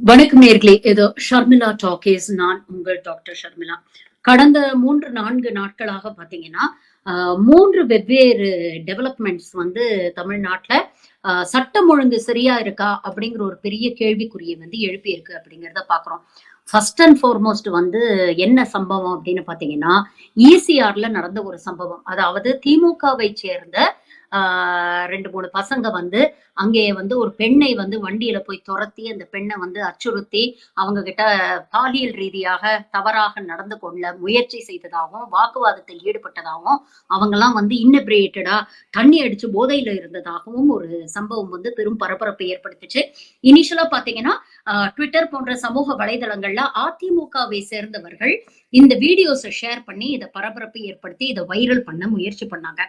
வணக்கம் நேர்களே. ஏதோ ஷர்மிளா டாக்கீஸ். நான் உங்கள் டாக்டர் ஷர்மிளா. கடந்த 3-4 நாட்களாக பாத்தீங்கன்னா, 3 வெவ்வேறு டெவலப்மெண்ட்ஸ் வந்து தமிழ்நாட்டுல சட்டம் ஒழுங்கு சரியா இருக்கா? அப்படிங்கிற ஒரு பெரிய கேள்விக்குறிய வந்து எழுப்பியிருக்கு அப்படிங்கிறத பாக்குறோம். ஃபர்ஸ்ட் அண்ட் ஃபார்மோஸ்ட் வந்து என்ன சம்பவம் அப்படின்னு பாத்தீங்கன்னா, ஈசிஆர்ல நடந்த ஒரு சம்பவம். அதாவது திமுகவை சேர்ந்த ஆ 2, 3 பசங்க வந்து அங்கே வந்து ஒரு பெண்ணை வந்து வண்டியில போய் தொரத்தி, அந்த பெண்ண வந்து அச்சுறுத்தி, அவங்க கிட்ட பாலியல் ரீதியாக தவறாக நடந்து கொள்ள முயற்சி செய்ததாகவும், வாக்குவாதத்தில் ஈடுபட்டதாகவும், அவங்கலாம் வந்து இன்னிபிரேட்டடா தண்ணி அடிச்சு போதையில இருந்ததாகவும் ஒரு சம்பவம் வந்து பெரும் பரபரப்பை ஏற்படுத்துச்சு. இனிஷியலா பார்த்தீங்கன்னா, ட்விட்டர் போன்ற சமூக வலைதளங்கள்ல அதிமுகவை சேர்ந்தவர்கள் இந்த வீடியோஸ ஷேர் பண்ணி இத பரபரப்பை ஏற்படுத்தி இத வைரல் பண்ண முயற்சி பண்ணாங்க.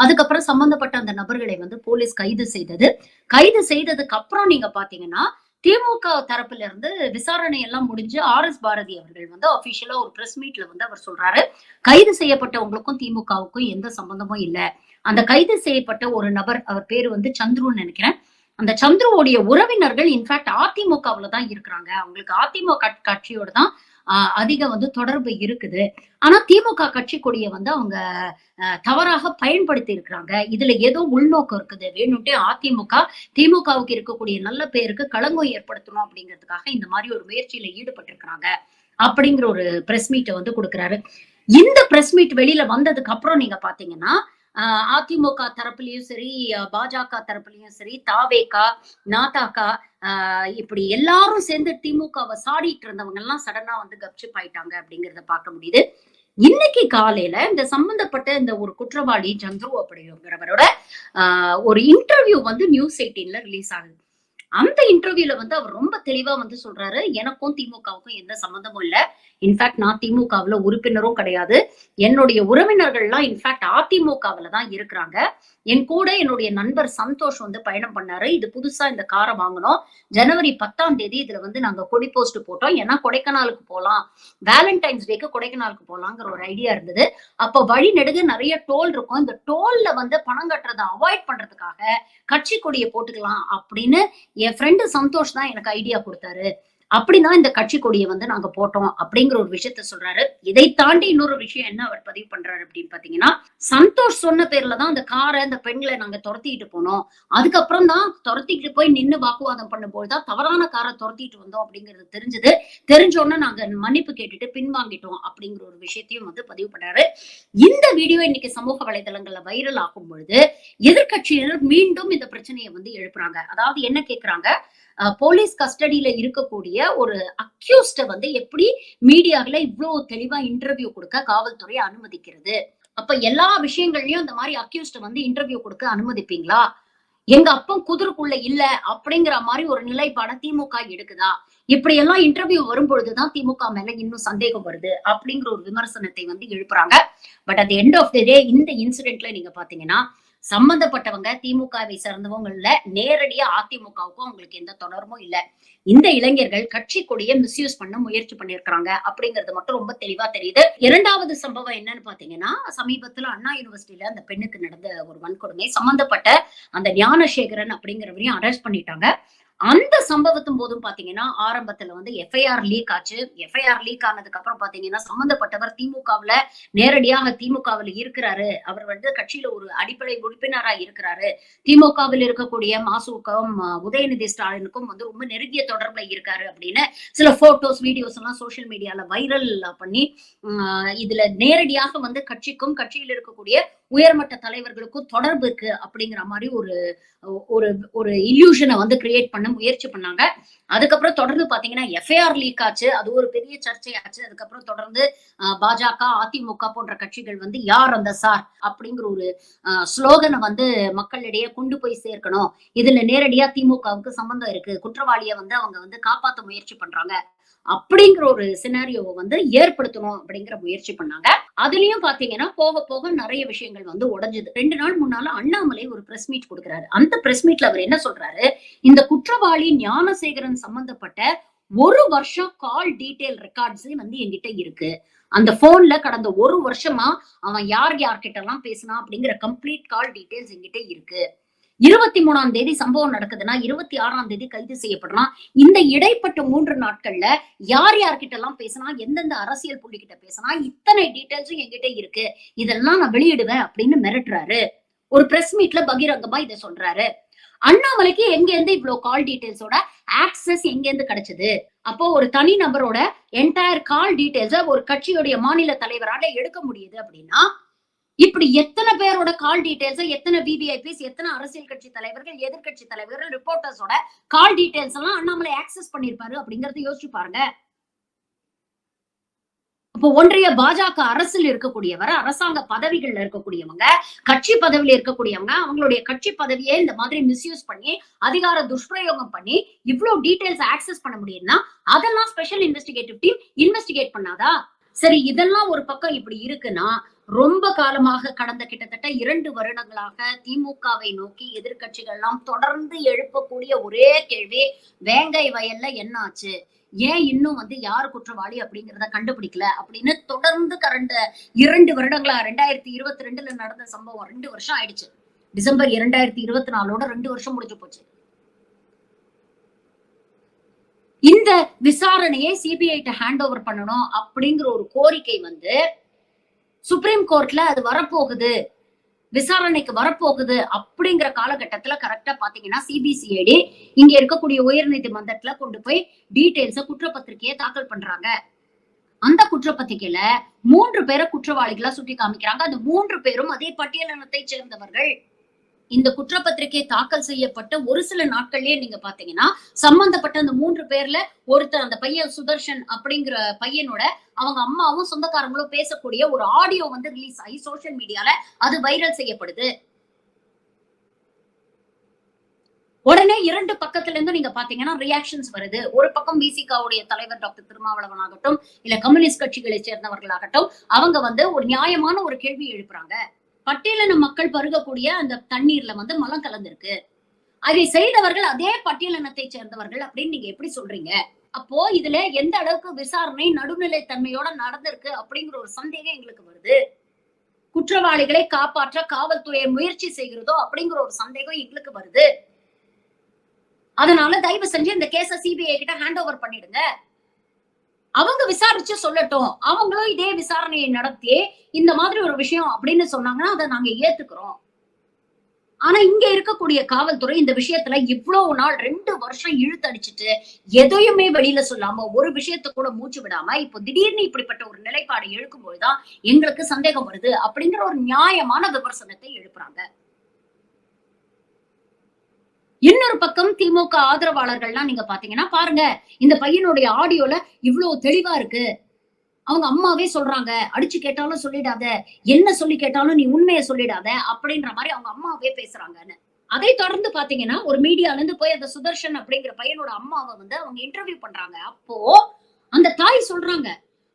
அதுக்கப்புறம் சம்பந்தப்பட்ட அந்த நபர்களை வந்து போலீஸ் கைது செய்தது. கைது செய்ததுக்கு அப்புறம் நீங்க பார்த்தீங்கன்னா, திமுக தரப்புல இருந்து விசாரணை எல்லாம் முடிஞ்சு ஆர்.எஸ். பாரதி அவர்கள் வந்து அபிஷியலா ஒரு பிரஸ் மீட்ல வந்து அவர் சொல்றாரு, கைது செய்யப்பட்டவங்களுக்கும் திமுகவுக்கும் எந்த சம்பந்தமும் இல்ல. அந்த கைது செய்யப்பட்ட ஒரு நபர், அவர் பேரு வந்து சந்துருன்னு நெனைக்கிறேன். அந்த சந்துருவோடைய உறவினர்கள் இன்ஃபாக்ட் அதிமுகவுல தான் இருக்கிறாங்க. அவங்களுக்கு அதிமுக கட்சியோட தான் அதிக வந்து தொடர்பு இருக்குது. ஆனா திமுக கட்சி கொடிய வந்து அவங்க தவறாக பயன்படுத்தி இருக்கிறாங்க. இதுல ஏதோ உள்நோக்கம் இருக்குது. வேணும்ட்டே அதிமுக, திமுகவுக்கு இருக்கக்கூடிய நல்ல பேருக்கு களங்கம் ஏற்படுத்தணும் அப்படிங்கிறதுக்காக இந்த மாரி ஒரு முயற்சியில ஈடுபட்டிருக்கிறாங்க. அப்படிங்கிற ஒரு பிரஸ் மீட்ட வந்து குடுக்குறாரு. இந்த பிரஸ் மீட் வெளியில வந்ததுக்கு அப்புறம் நீங்க பார்த்தீங்கன்னா, அதிமுக தரப்புலயும் சரி, பாஜக தரப்புலயும் சரி, தாவேகா, நாதாகா இப்படி எல்லாரும் சேர்ந்து திமுகவ சாடிட்டு இருந்தவங்க எல்லாம் சடனா வந்து கப்சிப் ஆயிட்டாங்க அப்படிங்கிறத பார்க்க முடியுது. இன்னைக்கு காலையில இந்த சம்பந்தப்பட்ட இந்த ஒரு குற்றவாளி சந்துரு அப்படிங்கிறவரோட ஒரு இன்டர்வியூ வந்து நியூஸ் 18ல ரிலீஸ் ஆகுது. அந்த இன்டர்வியூல வந்து அவர் ரொம்ப தெளிவா வந்து சொல்றாரு, எனக்கும் திமுகவுக்கும் எந்த சம்மந்தமும் இல்ல. இன்ஃபாக்ட் நான் திமுகவுல உறுப்பினரும் கிடையாது. என்னுடைய உறவினர்கள்லாம் இன்ஃபாக்ட் அதிமுகவுல தான் இருக்கிறாங்க. என் கூட என்னுடைய நண்பர் சந்தோஷ் வந்து பயணம் பண்ணாரு. இது புதுசா இந்த கார வாங்குனோம். ஜனவரி 10ஆம் தேதி இதுல வந்து நாங்க கொடி போஸ்ட் போட்டோம். ஏன்னா கொடைக்கானலுக்கு போலாம். வேலண்டைன்ஸ் டேக்கு கொடைக்கானலுக்கு போலாங்கிற ஒரு ஐடியா இருந்தது. அப்ப வழி நெடுக நெறைய டோல் இருக்கும். இந்த டோல்ல வந்து பணம் கட்டுறத அவாய்ட் பண்றதுக்காக கட்சி கொடிய போட்டுக்கலாம் அப்படின்னு என் ஃப்ரெண்டு சந்தோஷ் தான் எனக்கு ஐடியா குடுத்தாரு. அப்படிதான் இந்த கட்சி கொடிய வந்து நாங்க போட்டோம் அப்படிங்கிற ஒரு விஷயத்த சொல்றாரு. இதை தாண்டி இன்னொரு விஷயம் என்ன அவர் பதிவு பண்றாரு அப்படின்னு பாத்தீங்கன்னா, சந்தோஷ் சொன்ன பேர்ல தான் அந்த கார, அந்த பெண்கள நாங்க தொரத்திட்டு போனோம். அதுக்கப்புறம் தான் தொரத்திட்டு போய் நின்னு வாக்குவாதம் பண்ணும்போது தான் தவறான கார தொரத்திட்டு வந்தோம் அப்படிங்கிறது தெரிஞ்சது. தெரிஞ்ச உடனே நாங்க மன்னிப்பு கேட்டுட்டு பின்வாங்கிட்டோம் அப்படிங்கிற ஒரு விஷயத்தையும் வந்து பதிவு பண்றாரு. இந்த வீடியோ இன்னைக்கு சமூக வலைதளங்கள்ல வைரல் ஆகும் பொழுது, எதிர்க்கட்சியினர் மீண்டும் இந்த பிரச்சனைய வந்து எழுப்புறாங்க. அதாவது என்ன கேட்கிறாங்க, போலீஸ் கஸ்டடியில இருக்கக்கூடிய ஒரு அக்யூஸ்ட வந்து எப்படி மீடியால இவ்ளோ தெளிவா இன்டர்வியூ குடுக்க காவல்துறை அனுமதிக்கிறது? அப்ப எல்லா விஷயங்கள்லயும் இந்த மாரி அக்யூஸ்ட வந்து இன்டர்வியூ குடுக்க அனுமதிப்பீங்களா? எங்க அப்பன் குதிரைக்குள்ள இல்ல அப்படிங்கிற மாரி ஒரு நிலைப்பாட திமுக எடுக்குதா? இப்படியெல்லாம் இன்டர்வியூ வரும்பொழுது தான் திமுக மேல இன்னும் சந்தேகம் வருது அப்படிங்கிற ஒரு விமர்சனத்தை வந்து எழுப்புறாங்க. But at the end of the day இந்த இன்சிடென்ட்ல நீங்க பாத்தீங்கன்னா, சம்பந்தப்பட்டவங்க திமுகவை சேர்ந்தவங்க இல்ல. நேரடியா அதிமுகவுக்கும் அவங்களுக்கு எந்த தொடர்பும் இல்ல. இந்த இளைஞர்கள் கட்சி கொடிய மிஸ்யூஸ் பண்ண முயற்சி பண்ணியிருக்கிறாங்க அப்படிங்கிறது மட்டும் ரொம்ப தெளிவா தெரியுது. 2வது சம்பவம் என்னன்னு பாத்தீங்கன்னா, சமீபத்துல அண்ணா யூனிவர்சிட்டியில அந்த பெண்ணுக்கு நடந்த ஒரு வன்கொடுமை சம்பந்தப்பட்ட அந்த ஞானசேகரன் அப்படிங்கிறவரையும் அரெஸ்ட் பண்ணிட்டாங்க. அந்த சம்பவத்தும் போதும் பாத்தீங்கன்னா, ஆரம்பத்துல வந்து எஃப்ஐஆர் லீக் ஆச்சு. எஃப்ஐஆர் லீக் ஆனதுக்கு அப்புறம் பாத்தீங்கன்னா, சம்பந்தப்பட்டவர் திமுகவுல நேரடியாக திமுகவுல இருக்கிறாரு. அவர் வந்து கட்சியில ஒரு அடிப்படை உறுப்பினரா இருக்கிறாரு. திமுகவில் இருக்கக்கூடிய மாசுவுக்கும், உதயநிதி ஸ்டாலினுக்கும் வந்து ரொம்ப நெருங்கிய தொடர்புல இருக்காரு அப்படின்னு சில போட்டோஸ், வீடியோஸ் எல்லாம் சோசியல் மீடியால வைரல் பண்ணி, இதுல நேரடியாக வந்து கட்சிக்கும், கட்சியில் இருக்கக்கூடிய உயர்மட்ட தலைவர்களுக்கும் தொடர்பு இருக்கு அப்படிங்கிற மாரி ஒரு ஒரு ஒரு இல்யூஷனை வந்து கிரியேட் பண்ண முயற்சி பண்ணாங்க. அதுக்கப்புறம் தொடர்ந்து பாத்தீங்கன்னா எஃப்ஐஆர் லீக் ஆச்சு. அது ஒரு பெரிய சர்ச்சையாச்சு. அதுக்கப்புறம் தொடர்ந்து பாஜக, அதிமுக போன்ற கட்சிகள் வந்து யார் அந்த சார் அப்படிங்கிற ஒரு ஸ்லோகனை வந்து மக்களிடையே கொண்டு போய் சேர்க்கணும். இதுல நேரடியா திமுகவுக்கு சம்பந்தம் இருக்கு. குற்றவாளியை வந்து அவங்க வந்து காப்பாத்த முயற்சி பண்றாங்க. அப்படிங்கிற ஒரு சினாரியோவை வந்து ஏற்படுத்தணும் அப்படிங்கிற முயற்சி பண்ணாங்க. அதுலயும் பாத்தீங்கன்னா போக போக நிறைய விஷயங்கள் வந்து உடைஞ்சது. 2 நாள் முன்னால அண்ணாமலை ஒரு பிரஸ் மீட் கொடுக்கிறாரு. அந்த பிரஸ் மீட்ல அவர் என்ன சொல்றாரு, இந்த குற்றவாளி ஞானசேகரன் சம்பந்தப்பட்ட 1 வருஷம் கால் டீடைல் ரெக்கார்ட்ஸ் வந்து என்கிட்ட இருக்கு. அந்த போன்ல கடந்த 1 வருஷமா அவன் யார் யார்கிட்ட எல்லாம் பேசினா அப்படிங்கிற கம்ப்ளீட் கால் டீடைல்ஸ் என்கிட்ட இருக்கு. 23ஆம் தேதி சம்பவம் நடக்குதுன்னா 26ஆம் தேதி கைது செய்யப்படுறான். இந்த இடைப்பட்ட 3 நாட்கள்ல யார் யார்கிட்ட எல்லாம் பேசினா, எந்தெந்த அரசியல் புள்ளி கிட்ட பேசினா, இத்தனை டீடைல்ஸும் என்கிட்ட இருக்கு. இதெல்லாம் நான் வெளியிடுவேன் அப்படின்னு மிரட்டுறாரு. ஒரு பிரஸ் மீட்ல பகிரங்கமா இத சொல்றாரு. அண்ணாமலைக்கு எங்க இருந்து இவ்வளவு கால் டீடைல்ஸோட ஆக்சஸ் எங்க இருந்து கிடைச்சது? அப்போ ஒரு தனி நபரோட என்டையர் கால் டீடைல்ஸ ஒரு கட்சியுடைய மாநில தலைவரால எடுக்க முடியுது அப்படின்னா, இப்படி எத்தனை பேரோட கால் டீடைல்ஸ், எத்தனை விவிஐபிஸ், எத்தனை அரசியல் கட்சி தலைவர்கள், எதிர்கட்சி தலைவர்கள், ரிப்போர்ட்டர்ஸோட கால் டீடைல்ஸ் எல்லாம் அண்ணாமலை ஆக்சஸ் பண்ணிருப்பாரு அப்படிங்கறத யோசிச்சு பாருங்க. அப்போ ஒன்றிய பாஜக அரசில் இருக்கக்கூடியவர், அரசாங்க பதவிகள்ல இருக்கக்கூடியவங்க, கட்சி பதவியில இருக்கக்கூடியவங்க, அவங்களுடைய கட்சி பதவியை இந்த மாதிரி மிஸ்யூஸ் பண்ணி, அதிகார துஷ்பிரயோகம் பண்ணி, இவ்வளவு டீடைல்ஸ் ஆக்சஸ் பண்ண முடியும்னா, அதெல்லாம் ஸ்பெஷல் இன்வெஸ்டிகேட்டிவ் டீம் இன்வெஸ்டிகேட் பண்ணாதா? சரி, இதெல்லாம் ஒரு பக்கம் இப்படி இருக்குன்னா, ரொம்ப காலமாக கடந்த கிட்டத்தட்ட 2 வருடங்களாக திமுகவை நோக்கி எதிர்க்கட்சிகள் எல்லாம் தொடர்ந்து எழுப்பக்கூடிய ஒரே கேள்வி, வேங்கை வயல்ல என்ன ஆச்சு? ஏன் இன்னும் யார் குற்றவாளி அப்படிங்கிறத கண்டுபிடிக்கல அப்படின்னு தொடர்ந்து கடந்த 2 வருடங்களா 2022ல நடந்த சம்பவம் 2 வருஷம் ஆயிடுச்சு. டிசம்பர் 2024ஓட 2 வருஷம் முடிஞ்சு போச்சு. இந்த விசாரணையை சிபிஐ ஹேண்ட் ஓவர் பண்ணணும் அப்படிங்கிற ஒரு கோரிக்கை சுப்ரீம் கோர்ட்ல அது வரப்போகுது, விசாரணைக்கு வரப்போகுது அப்படிங்கிற காலகட்டத்துல கரெக்டா பாத்தீங்கன்னா சிபிசிஐடி இங்க இருக்கக்கூடிய உயர் நீதிமன்றத்துல கொண்டு போய் டீடைல்ஸ குற்றப்பத்திரிகையை தாக்கல் பண்றாங்க. அந்த குற்றப்பத்திரிகையில 3 பேரை குற்றவாளிகளா சுட்டி காமிக்கிறாங்க. அந்த 3 பேரும் அதே பட்டியலினத்தை சேர்ந்தவர்கள். இந்த குற்றப்பத்திரிகை தாக்கல் செய்யப்பட்ட ஒரு சில நாட்கள்லயே நீங்க பாத்தீங்கன்னா சம்பந்தப்பட்ட அந்த 3 பேர்ல ஒருத்தர், அந்த பையன் சுதர்ஷன் அப்படிங்கிற பையனோட அவங்க அம்மாவும் சொந்தக்காரங்களும் பேசக்கூடிய ஒரு ஆடியோ ரிலீஸ் ஆகி சோசியல் மீடியால அது வைரல் செய்யப்படுது. உடனே 2 பக்கத்துல இருந்து நீங்க பாத்தீங்கன்னா ரியாக்ஷன்ஸ் வருது. ஒரு பக்கம் விசிகாவுடைய தலைவர் டாக்டர் திருமாவளவன் ஆகட்டும், இல்ல கம்யூனிஸ்ட் கட்சிகளை சேர்ந்தவர்களாகட்டும், அவங்க ஒரு நியாயமான ஒரு கேள்வி எழுப்புறாங்க. பட்டியலின மக்கள் பருகக்கூடிய அந்த தண்ணீர்ல மலம் கலந்திருக்கு, அதை செய்தவர்கள் அதே பட்டியலினத்தை சேர்ந்தவர்கள் அப்படின்னு நீங்க எப்படி சொல்றீங்க? அப்போ இதுல எந்த அளவுக்கு விசாரணை நடுநிலை தன்மையோட நடந்திருக்கு அப்படிங்கிற ஒரு சந்தேகம் எங்களுக்கு வருது. குற்றவாளிகளை காப்பாற்ற காவல்துறை முயற்சி செய்கிறதோ அப்படிங்கிற ஒரு சந்தேகம் எங்களுக்கு வருது. அதனால தயவு செஞ்சு இந்த கேஸ சிபிஐ கிட்ட ஹேண்ட் ஓவர் பண்ணிடுங்க. அவங்க விசாரிச்சு சொல்லட்டும். அவங்களும் இதே விசாரணையை நடத்தி இந்த மாதிரி ஒரு விஷயம் அப்படின்னு சொன்னாங்கன்னா அதை நாங்க ஏத்துக்கிறோம். ஆனா இங்க இருக்கக்கூடிய காவல்துறை இந்த விஷயத்துல இவ்வளவு நாள் 2 வருஷம் இழுத்தடிச்சிட்டு எதையுமே வெளியில சொல்லாம, ஒரு விஷயத்த கூட மூச்சு விடாம இப்போ திடீர்னு இப்படிப்பட்ட ஒரு நிலைப்பாடு எழுக்கும்போதுதான் எங்களுக்கு சந்தேகம் வருது அப்படிங்கிற ஒரு நியாயமான விமர்சனத்தை எழுப்புறாங்க. இன்னொரு பக்கம் திமுக ஆதரவாளர்கள்லாம் நீங்க பாத்தீங்கன்னா பாருங்க, இந்த பையனுடைய ஆடியோல இவ்வளவு தெளிவா இருக்கு. அவங்க அம்மாவே சொல்றாங்க, அடிச்சு கேட்டாலும் சொல்லிடாத, என்ன சொல்லி கேட்டாலும் நீ உண்மையை சொல்லிடாத அப்படின்ற மாதிரி அவங்க அம்மாவே பேசுறாங்கன்னு. அதை தொடர்ந்து பாத்தீங்கன்னா ஒரு மீடியால இருந்து போய் அந்த சுதர்ஷன் அப்படிங்கிற பையனோட அம்மாவை அவங்க இன்டர்வியூ பண்றாங்க. அப்போ அந்த தாய் சொல்றாங்க,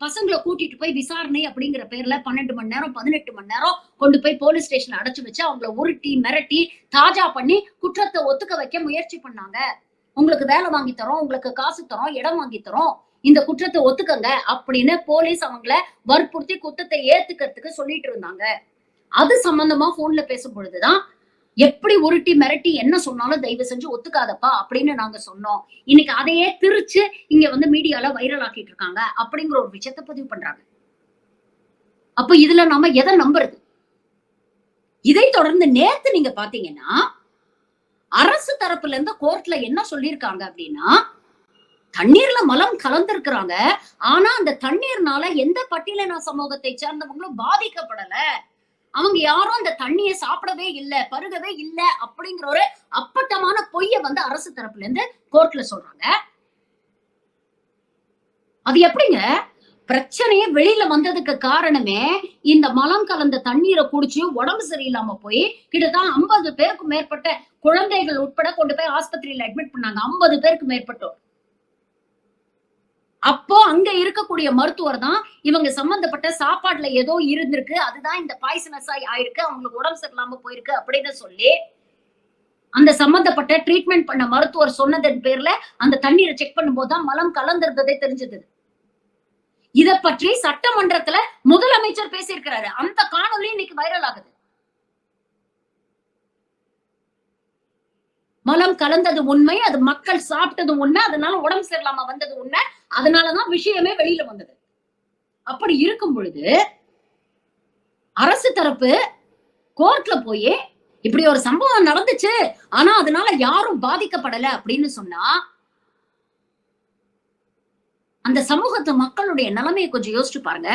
பசங்களை கூட்டிட்டு போய் விசாரணை அப்படிங்கிற பேர்ல 12 மணி நேரம் 18 மணி நேரம் கொண்டு போய் போலீஸ் ஸ்டேஷன்ல அடைச்சு வச்சு அவங்கள உருட்டி மிரட்டி தாஜா பண்ணி குற்றத்தை ஒத்துக்க வைக்க முயற்சி பண்ணாங்க. உங்களுக்கு வேலை வாங்கி தரோம், உங்களுக்கு காசு தரோம், இடம் வாங்கி தரோம், இந்த குற்றத்தை ஒத்துக்கங்க அப்படின்னு போலீஸ் அவங்கள வற்புறுத்தி குற்றத்தை ஏத்துக்கிறதுக்கு சொல்லிட்டு இருந்தாங்க. அது சம்பந்தமா போன்ல பேசும் பொழுதுதான் எப்படி உருட்டி மிரட்டி என்ன சொன்னாலும் தயவு செஞ்சு ஒத்துக்காதப்பா அப்படின்னு நாங்க சொன்னோம். இன்னைக்கு அதையே திருச்சு இங்க மீடியால வைரல் ஆக்கிட்டு இருக்காங்க அப்படிங்கிற ஒரு விஷயத்த பதிவு பண்றாங்க. அப்ப இதுல நாம எதை நம்புறது? இதை தொடர்ந்து நேத்து நீங்க பாத்தீங்கன்னா அரசு தரப்புல இருந்து கோர்ட்ல என்ன சொல்லியிருக்காங்க அப்படின்னா, தண்ணீர்ல மலம் கலந்திருக்கிறாங்க, ஆனா அந்த தண்ணீர்னால எந்த பட்டியலின சமூகத்தை சேர்ந்தவங்களும் பாதிக்கப்படல, அவங்க யாரும் அந்த தண்ணியை சாப்பிடவே இல்ல, பருகவே இல்ல அப்படிங்கிற ஒரு அப்பட்டமான பொய்ய அரசு தரப்புல இருந்து கோர்ட்ல சொல்றாங்க. அது எப்படிங்க? பிரச்சனையே வெளியில வந்ததுக்கு காரணமே இந்த மலம் கலந்த தண்ணீரை குடிச்சு உடம்பு சரியில்லாம போய் கிட்டத்தட்ட 50 பேருக்கு மேற்பட்ட குழந்தைகள் உட்பட கொண்டு போய் ஆஸ்பத்திரியில அட்மிட் பண்ணாங்க. 50 பேருக்கு மேற்பட்டோர். அப்போ அங்க இருக்கக்கூடிய மருத்துவர் தான் இவங்க சம்பந்தப்பட்ட சாப்பாடுல ஏதோ இருந்திருக்கு, அதுதான் இந்த பாய்சனஸ் ஆயிருக்கு, அவங்களுக்கு உடம்பு சரியில்லாம போயிருக்கு அப்படின்னு சொல்லி அந்த சம்பந்தப்பட்ட ட்ரீட்மெண்ட் பண்ண மருத்துவர் சொன்னதன் பேர்ல அந்த தண்ணீரை செக் பண்ணும்போது தான் மலம் கலந்திருந்ததே தெரிஞ்சது. இத பற்றி சட்டமன்றத்துல முதலமைச்சர் பேசியிருக்கிறாரு. அந்த காணொலி இன்னைக்கு வைரல் ஆகுது. மலம் கலந்தது உண்மை, அது மக்கள் சாப்பிட்டது உண்மை, அதனால உடம்பு சரியில்லாம வந்தது உண்மை, அதனாலதான் விஷயமே வெளியில வந்தது. அப்படி இருக்கும் பொழுது அரசு தரப்பு கோர்ட்ல போய் இப்படி ஒரு சம்பவம் நடந்துச்சு, ஆனா அதனால யாரும் பாதிக்கப்படல அப்படின்னு சொன்னா அந்த சமூகத்து மக்களுடைய நிலைமையை கொஞ்சம் யோசிச்சு பாருங்க.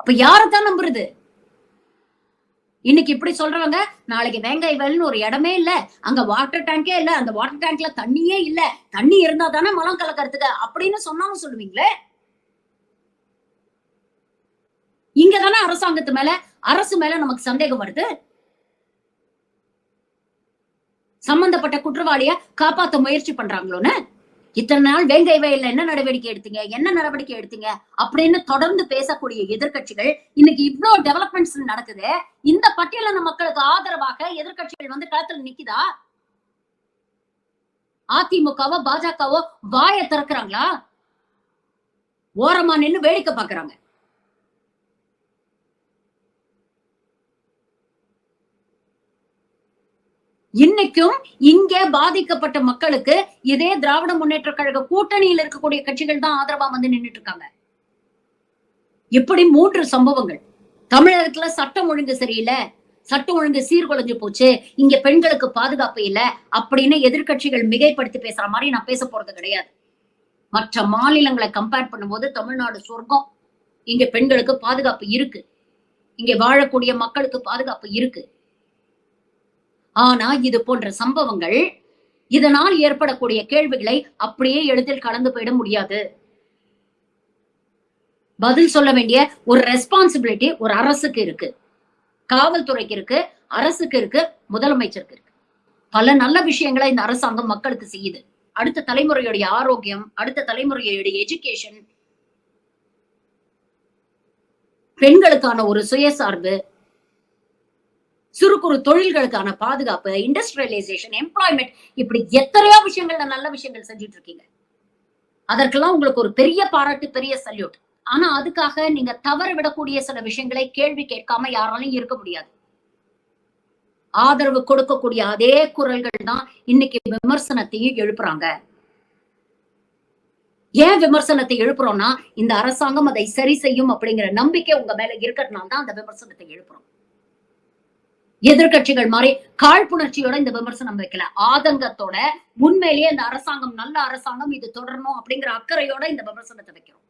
அப்ப யாரத்தான் நம்புறது? இன்னைக்கு இப்படி சொல்றவங்க நாளைக்கு வேங்கை வயல்னு ஒரு இடமே இல்ல, அங்க வாட்டர் டேங்கே இல்ல, அந்த வாட்டர் டேங்க்ல தண்ணியே இல்ல, தண்ணி இருந்தா தானே மலம் கலக்கறதுக்கு அப்படின்னு சொன்னாலும் சொல்லுவீங்களே. இங்கதானே அரசாங்கத்து மேல அரசு மேல நமக்கு சந்தேகம் வருது. சம்பந்தப்பட்ட குற்றவாளிய காப்பாத்த முயற்சி பண்றாங்களோன்னு. இத்தனை நாள் வேங்கை வயல்ல என்ன நடவடிக்கை எடுத்தீங்க, என்ன நடவடிக்கை எடுத்தீங்க அப்படின்னு தொடர்ந்து பேசக்கூடிய எதிர்க்கட்சிகள் இன்னைக்கு இவ்வளவு டெவலப்மெண்ட்ஸ் நடக்குது. இந்த பட்டியலின மக்களுக்கு ஆதரவாக எதிர்க்கட்சிகள் வந்து களத்துல நிக்குதா? அதிமுகவோ பாஜகவோ வாய திறக்கிறாங்களா? ஓரமா நின்னு வேடிக்கை பாக்குறாங்க. இன்னைக்கும் இங்கே பாதிக்கப்பட்ட மக்களுக்கு இதே திராவிட முன்னேற்ற கழக கூட்டணியில் இருக்கக்கூடிய கட்சிகள் தான் ஆதரவா வந்து நின்றுட்டு இருக்காங்க. இப்படி 3 சம்பவங்கள். தமிழகத்துல சட்டம் ஒழுங்கு சரியில்லை, சட்டம் ஒழுங்கு சீர்குலைஞ்சு போச்சு, இங்க பெண்களுக்கு பாதுகாப்பு இல்ல அப்படின்னு எதிர்க்கட்சிகள் மிகைப்படுத்தி பேசுற மாதிரி நான் பேச போறது கிடையாது. மற்ற மாநிலங்களை கம்பேர் பண்ணும்போது தமிழ்நாடு சொர்க்கம். இங்க பெண்களுக்கு பாதுகாப்பு இருக்கு, இங்க வாழக்கூடிய மக்களுக்கு பாதுகாப்பு இருக்கு. ஆனா இது போன்ற சம்பவங்கள், இதனால் ஏற்படக்கூடிய கேள்விகளை அப்படியே எளிதில் கடந்து போயிட முடியாது. பதில் சொல்ல வேண்டிய ஒரு ரெஸ்பான்சிபிலிட்டி ஒரு அரசுக்கு இருக்கு, காவல்துறைக்கு இருக்கு, அரசுக்கு இருக்கு, முதலமைச்சருக்கு இருக்கு. பல நல்ல விஷயங்களை இந்த அரசாங்கம் மக்களுக்கு செய்யுது. அடுத்த தலைமுறையுடைய ஆரோக்கியம், அடுத்த தலைமுறையுடைய எஜுகேஷன், பெண்களுக்கான ஒரு சுயசார்பு, சிறு குறு தொழில்களுக்கான பாதுகாப்பு, இண்டஸ்ட்ரியலைசேஷன், எம்ப்ளாய்மெண்ட், இப்படி எத்தனையோ விஷயங்கள்ல நல்ல விஷயங்கள் செஞ்சுட்டு இருக்கீங்க. அதற்கெல்லாம் உங்களுக்கு ஒரு பெரிய பாராட்டு, பெரிய சல்யூட். ஆனா அதுக்காக நீங்க தவறு விடக்கூடிய சில விஷயங்களை கேள்வி கேட்காம யாராலையும் இருக்க முடியாது. ஆதரவு கொடுக்கக்கூடிய அதே குரல்கள் தான் இன்னைக்கு விமர்சனத்தையும் எழுப்புறாங்க. ஏன் விமர்சனத்தை எழுப்புறோம்னா, இந்த அரசாங்கம் அதை சரி செய்யும் அப்படிங்கிற நம்பிக்கை உங்க மேல இருக்கிறதுனால தான் அந்த விமர்சனத்தை எழுப்புறோம். எதிர்கட்சிகள் மாதிரி காழ்ப்புணர்ச்சியோட இந்த விமர்சனம் வைக்கல, ஆதங்கத்தோட உண்மையிலேயே இந்த அரசாங்கம் நல்ல அரசாங்கம், இது தொடரணும் அப்படிங்கிற அக்கறையோட இந்த விமர்சனத்தை வைக்கிறோம்.